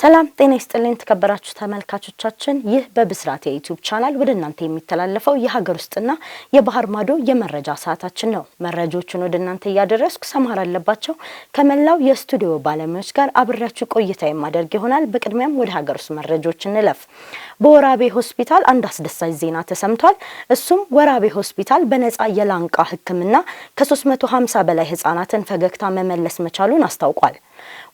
ሰላም ጤና ይስጥልኝ ተከበራችሁ ተመልካቾቻችን ይህ በብስራት የዩቲዩብ ቻናል ወደ እናንተ የሚተላለፈው የሀገር ውስጥና የባህር ማዶ የመረጃ ሰዓታችን ነው። መረጃዎቹን ወደ እናንተ ያደረስኩ ሰማራ አለባቸው ከመላው የስቱዲዮ ባለሙያዎች ጋር አብራችሁ ቆይታ የማደርግ ይሆናል። በቅድሚያም ወደ ሀገር ውስጥ መረጃዎች እንለፍ። በወራቤ ሆስፒታል አንድ አስደሳች ዜና ተሰምቷል። እሱም ወራቤ ሆስፒታል በነፃ የላንቃ ሕክምና ከ350 በላይ ህፃናትን ፈገግታ መመለስ መቻሉን አስታውቋል።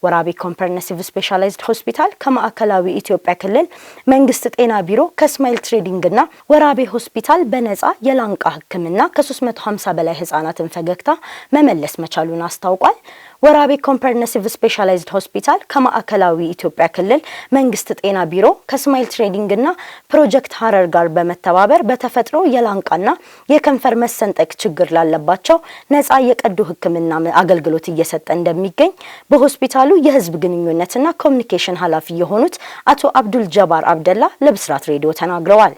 ወራቤ ኮምፕሬሄንሲቭ ስፔሻላይዝድ ሆስፒታል ከማዕከላዊ ኢትዮጵያ ክልል መንግስት ጤና ቢሮ ከስማይል ትሬዲንግ እና ወራቤ ሆስፒታል በነፃ የላንቃ ሕክምና ከ350 በላይ ህፃናትን ፈገግታ መመለስ መቻሉን አስታውቋል። ወራቤ ኮምፕሬሄንሲቭ ስፔሻላይዝድ ሆስፒታል ከማዕከላዊ ኢትዮጵያ ክልል መንግስት ጤና ቢሮ ከስማይል ትሬዲንግ እና ፕሮጀክት ሀረር ጋር በመተባበር በተፈጥሮ የላንቃና የከንፈር መሰንጠቅ ችግር ላለባቸው ነፃ የቀዶ ሕክምና አገልግሎት እየሰጠ እንደሚገኝ በሆስፒታሉ የህዝብ ግንኙነትና ኮሙኒኬሽን ኃላፊ የሆኑት አቶ አብዱል ጀባር አብደላ ለብስራት ሬዲዮ ተናግረዋል።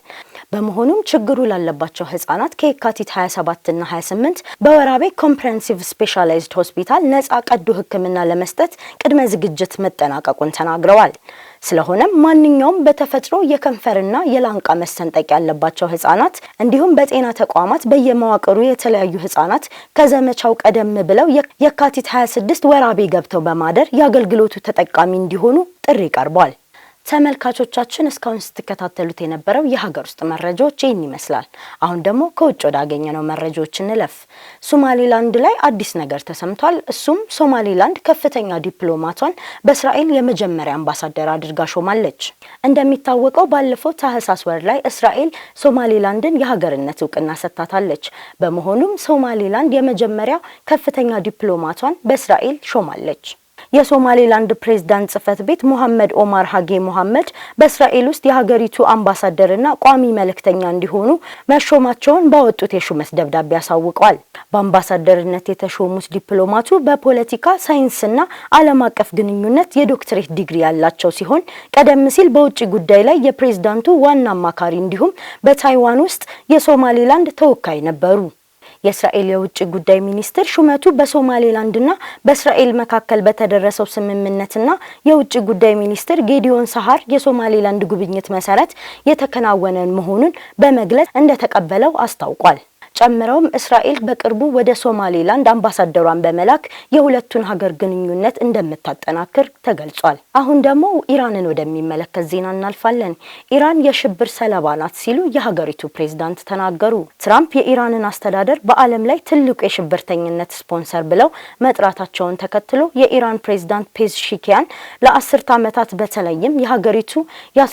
በመሆኑም ችግሩ ላለባቸው ህፃናት ከየካቲት 27 እና 28 በወራቤ ኮምፕሬሄንሲቭ ስፔሻላይዝድ ሆስፒታል ነፃ ቀዶ ሕክምና ለመስጠት ቅድመ ዝግጅት መጠናቀቁን ተናግረዋል። ስለሆነም ማንኛውም በተፈጥሮ የከንፈርና የላንቃ መሰንጠቅ ያለባቸው ህፃናት እንዲሁም በጤና ተቋማት በየመዋቅሩ የተለያዩ ህፃናት ከዘመቻው ቀደም ብለው የካቲት 26 ወራቤ ገብተው በማደር የአገልግሎቱ ተጠቃሚ እንዲሆኑ ጥሪ ቀርቧል። ተመልካቾቻችን እስካሁን ስትከታተሉት የነበረው የሀገር ውስጥ መረጃዎች ይህን ይመስላል። አሁን ደግሞ ከውጭ ወዳገኘነው መረጃዎች እንለፍ። ሶማሊላንድ ላይ አዲስ ነገር ተሰምቷል። እሱም ሶማሊላንድ ከፍተኛ ዲፕሎማቷን በእስራኤል የመጀመሪያ አምባሳደር አድርጋ ሾማለች። እንደሚታወቀው ባለፈው ታህሳስ ወር ላይ እስራኤል ሶማሊላንድን የሀገርነት እውቅና ሰጥታታለች። በመሆኑም ሶማሊላንድ የመጀመሪያ ከፍተኛ ዲፕሎማቷን በእስራኤል ሾማለች። የሶማሊላንድ ፕሬዝዳንት ጽፈት ቤት ሙሐመድ ኦማር ሀጌ ሙሐመድ በእስራኤል ውስጥ የሀገሪቱ አምባሳደርና ቋሚ መልእክተኛ እንዲሆኑ መሾማቸውን ባወጡት የሹመት ደብዳቤ አሳውቀዋል። በአምባሳደርነት የተሾሙት ዲፕሎማቱ በፖለቲካ ሳይንስና ዓለም አቀፍ ግንኙነት የዶክትሬት ዲግሪ ያላቸው ሲሆን ቀደም ሲል በውጭ ጉዳይ ላይ የፕሬዝዳንቱ ዋና አማካሪ እንዲሁም በታይዋን ውስጥ የሶማሊላንድ ተወካይ ነበሩ። የእስራኤል የውጭ ጉዳይ ሚኒስትር ሹመቱ በሶማሊላንድና በእስራኤል መካከል በተደረሰው ስምምነትና የውጭ ጉዳይ ሚኒስትር ጌዲዮን ሳሃር የሶማሊላንድ ጉብኝት መሰረት የተከናወነ መሆኑን በመግለጽ እንደተቀበለው አስታውቋል። ጨምረውም እስራኤል በቅርቡ ወደ ሶማሊላንድ አምባሳደሯን በመላክ የሁለቱን ሀገር ግንኙነት እንደምታጠናክር ተገልጿል። አሁን ደግሞ ኢራንን ወደሚመለከት ዜና እናልፋለን። ኢራን የሽብር ሰለባ ናት ሲሉ የሀገሪቱ ፕሬዝዳንት ተናገሩ። ትራምፕ የኢራንን አስተዳደር በዓለም ላይ ትልቁ የሽብርተኝነት ስፖንሰር ብለው መጥራታቸውን ተከትሎ የኢራን ፕሬዝዳንት ፔዝሺኪያን ለአስርተ ዓመታት በተለይም የሀገሪቱ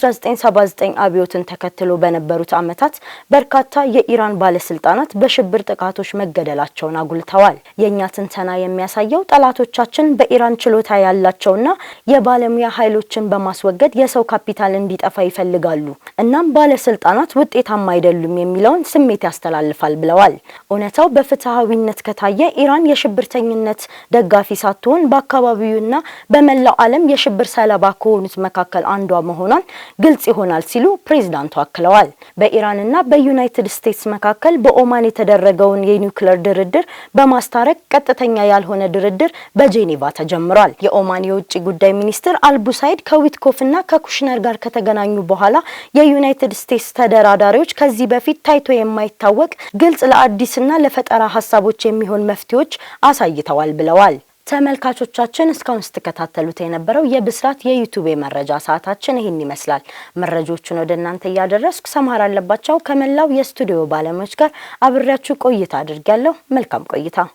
የ1979 አብዮትን ተከትሎ በነበሩት ዓመታት በርካታ የኢራን ባለስልጣናት በሽብር ጥቃቶች መገደላቸውን አጉልተዋል። የኛ ትንተና የሚያሳየው ጠላቶቻችን በኢራን ችሎታ ያላቸውና የባለሙያ ኃይሎችን በማስወገድ የሰው ካፒታል እንዲጠፋ ይፈልጋሉ። እናም ባለስልጣናት ውጤታማ አይደሉም የሚለውን ስሜት ያስተላልፋል ብለዋል። እውነታው በፍትሃዊነት ከታየ ኢራን የሽብርተኝነት ደጋፊ ሳትሆን በአካባቢውና በመላው ዓለም የሽብር ሰለባ ከሆኑት መካከል አንዷ መሆኗን ግልጽ ይሆናል ሲሉ ፕሬዝዳንቱ አክለዋል። በኢራንና በዩናይትድ ስቴትስ መካከል በኦማን የተደረገውን የኒውክሌር ድርድር በማስታረቅ ቀጥተኛ ያልሆነ ድርድር በጄኔቫ ተጀምሯል። የኦማን የውጭ ጉዳይ ሚኒስትር አልቡሳይድ ከዊትኮፍና ከኩሽነር ጋር ከተገናኙ በኋላ የዩናይትድ ስቴትስ ተደራዳሪዎች ከዚህ በፊት ታይቶ የማይታወቅ ግልጽ ለአዲስና ለፈጠራ ሀሳቦች የሚሆን መፍትሄዎች አሳይተዋል ብለዋል። ተመልካቾቻችን እስካሁን ስትከታተሉት የነበረው የብስራት የዩቲዩብ መረጃ ሰዓታችን ይሄን ይመስላል። መረጃዎቹን ወደ እናንተ ያደረስኩ ሰማራ አለባቸው ከመላው የስቱዲዮ ባለሙያዎች ጋር አብሬያችሁ ቆይታ አድርጌያለሁ። መልካም ቆይታ።